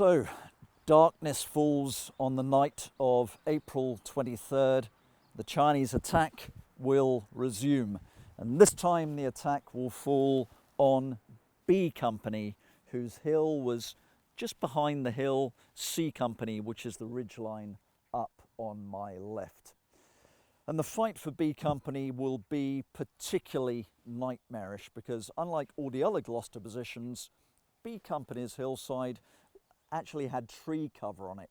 So, darkness falls on the night of April 23rd. The Chinese attack will resume, and this time the attack will fall on B Company, whose hill was just behind the hill C Company, which is the ridgeline up on my left. And the fight for B Company will be particularly nightmarish because, unlike all the other Gloucester positions, B Company's hillside actually had tree cover on it.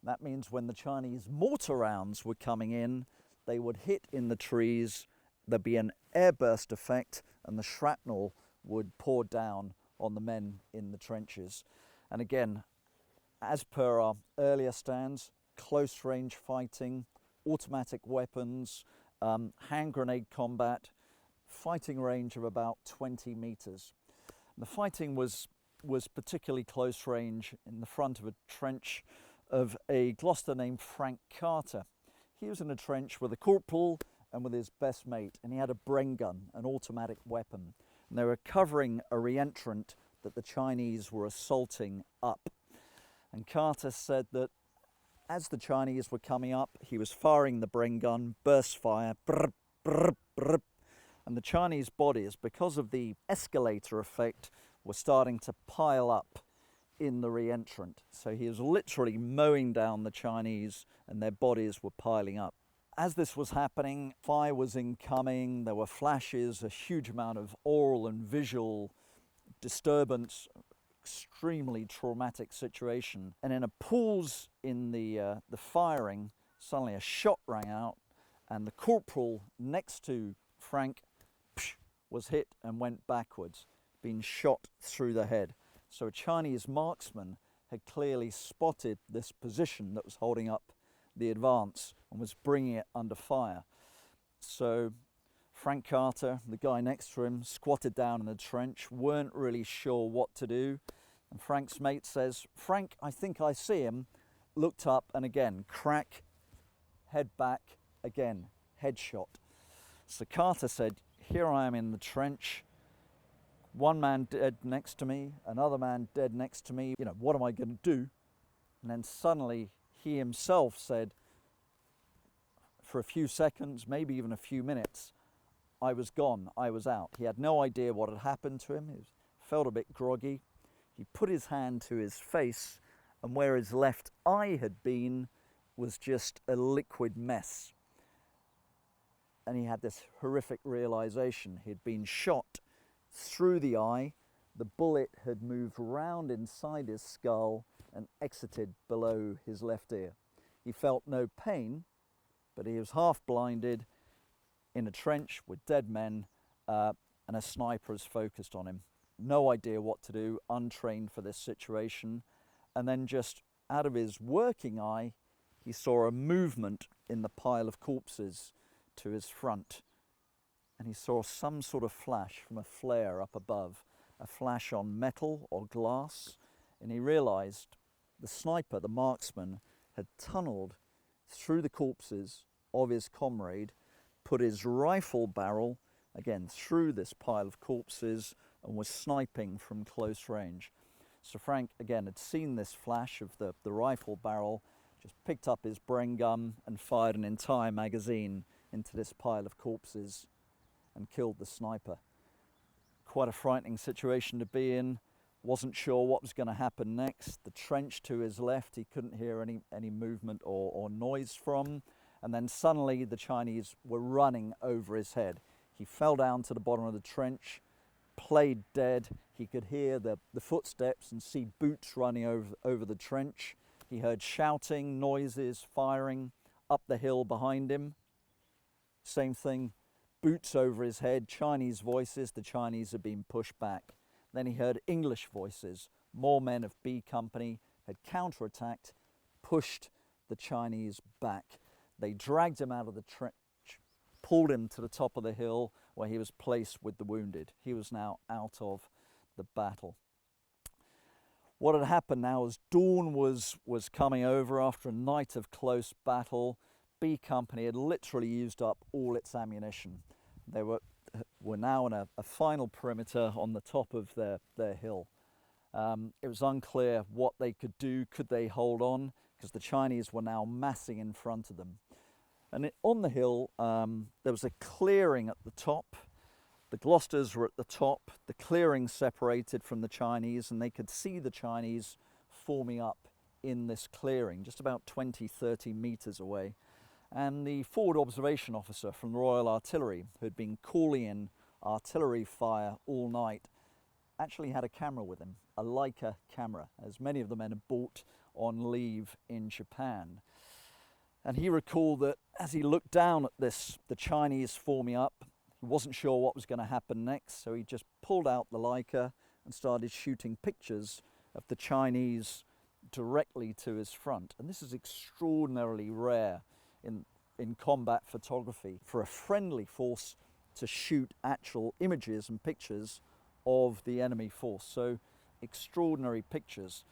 That means when the Chinese mortar rounds were coming in, they would hit in the trees, there'd be an airburst effect, and the shrapnel would pour down on the men in the trenches. And again, as per our earlier stands, close range fighting, automatic weapons, hand grenade combat, fighting range of about 20 meters. The fighting was particularly close range in the front of a trench of a Gloucester named Frank Carter. He was in a trench with a corporal and with his best mate, and he had a Bren gun, an automatic weapon. And they were covering a re-entrant that the Chinese were assaulting up. And Carter said that as the Chinese were coming up, he was firing the Bren gun, burst fire, brr, brr, brr, and the Chinese bodies, because of the escalator effect, were starting to pile up in the re-entrant. So he was literally mowing down the Chinese and their bodies were piling up. As this was happening, fire was incoming, there were flashes, a huge amount of oral and visual disturbance, extremely traumatic situation. And in a pause in the firing, suddenly a shot rang out and the corporal next to Frank was hit and went backwards, being shot through the head. So a Chinese marksman had clearly spotted this position that was holding up the advance and was bringing it under fire. So Frank Carter, the guy next to him, squatted down in the trench, weren't really sure what to do. And Frank's mate says, "Frank, I think I see him." Looked up and again, crack, head back, again, headshot. So Carter said, "Here I am in the trench, one man dead next to me, another man dead next to me, what am I going to do?" And then suddenly he himself said, for a few seconds, maybe even a few minutes, I was gone, I was out. He had no idea what had happened to him. He felt a bit groggy. He put his hand to his face, and where his left eye had been was just a liquid mess. And he had this horrific realization. He'd been shot through the eye, the bullet had moved round inside his skull and exited below his left ear. He felt no pain, but he was half blinded in a trench with dead men, and a sniper is focused on him. No idea what to do, untrained for this situation. And then just out of his working eye, he saw a movement in the pile of corpses to his front. And he saw some sort of flash from a flare up above, a flash on metal or glass. And he realized the sniper, the marksman, had tunneled through the corpses of his comrade, put his rifle barrel, again, through this pile of corpses, and was sniping from close range. So Frank, again, had seen this flash of the rifle barrel, just picked up his Bren gun and fired an entire magazine into this pile of corpses and killed the sniper. Quite a frightening situation to be in. Wasn't sure what was going to happen next. The trench to his left, he couldn't hear any movement or noise from. And then suddenly the Chinese were running over his head. He fell down to the bottom of the trench, played dead. He could hear the footsteps and see boots running over the trench. He heard shouting, noises, firing up the hill behind him. Same thing, boots over his head, Chinese voices. The Chinese had been pushed back. Then he heard English voices. More men of B Company had counterattacked, pushed the Chinese back. They dragged him out of the trench, pulled him to the top of the hill where he was placed with the wounded. He was now out of the battle. What had happened now is dawn was coming over after a night of close battle. B Company had literally used up all its ammunition. They were now in a final perimeter on the top of their hill. It was unclear what they could do. Could they hold on? Because the Chinese were now massing in front of them. And on the hill, there was a clearing at the top. The Glosters were at the top. The clearing separated from the Chinese, and they could see the Chinese forming up in this clearing, just about 20-30 meters away. And the forward observation officer from the Royal Artillery, who had been calling in artillery fire all night, actually had a camera with him, a Leica camera, as many of the men had bought on leave in Japan. And he recalled that as he looked down at this, the Chinese forming up, he wasn't sure what was going to happen next, so he just pulled out the Leica and started shooting pictures of the Chinese directly to his front. And this is extraordinarily rare in combat photography, for a friendly force to shoot actual images and pictures of the enemy force. So extraordinary pictures.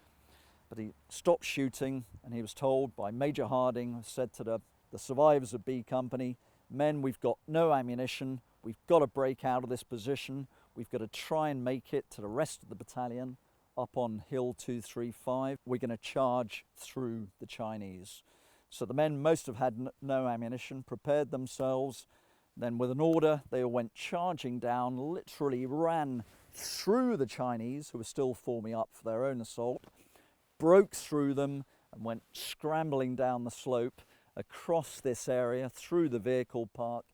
But he stopped shooting, and he was told by Major Harding, said to the survivors of B Company, "Men, we've got no ammunition. We've got to break out of this position. We've got to try and make it to the rest of the battalion up on Hill 235. We're going to charge through the Chinese." So the men, most have had no ammunition, prepared themselves. Then with an order, they all went charging down, literally ran through the Chinese, who were still forming up for their own assault, broke through them and went scrambling down the slope across this area, through the vehicle park,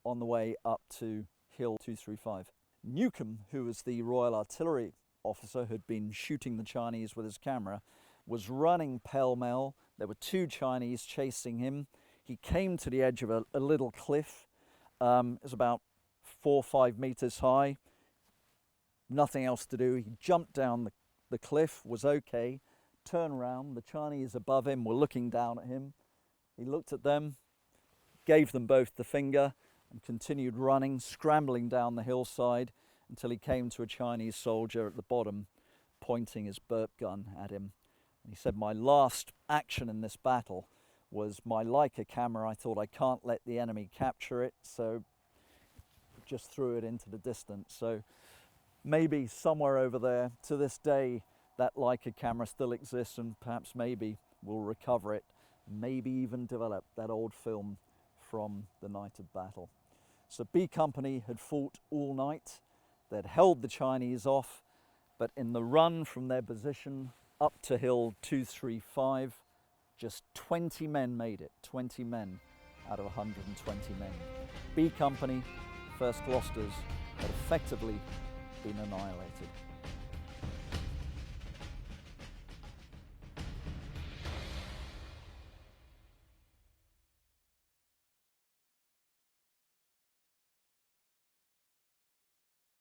on the way up to Hill 235. Newcomb, who was the Royal Artillery officer who had been shooting the Chinese with his camera, was running pell-mell. There were two Chinese chasing him. He came to the edge of a little cliff. It was about 4 or 5 meters high. Nothing else to do. He jumped down the cliff, was okay, turned around. The Chinese above him were looking down at him. He looked at them, gave them both the finger, and continued running, scrambling down the hillside until he came to a Chinese soldier at the bottom, pointing his burp gun at him. And he said, "My last action in this battle was my Leica camera. I thought I can't let the enemy capture it, so just threw it into the distance." So maybe somewhere over there, to this day, that Leica camera still exists, and perhaps maybe we'll recover it, maybe even develop that old film from the night of battle. So B Company had fought all night. They'd held the Chinese off, but in the run from their position up to Hill 235, just 20 men made it, 20 men out of 120 men. B Company, 1st Glosters, had effectively been annihilated.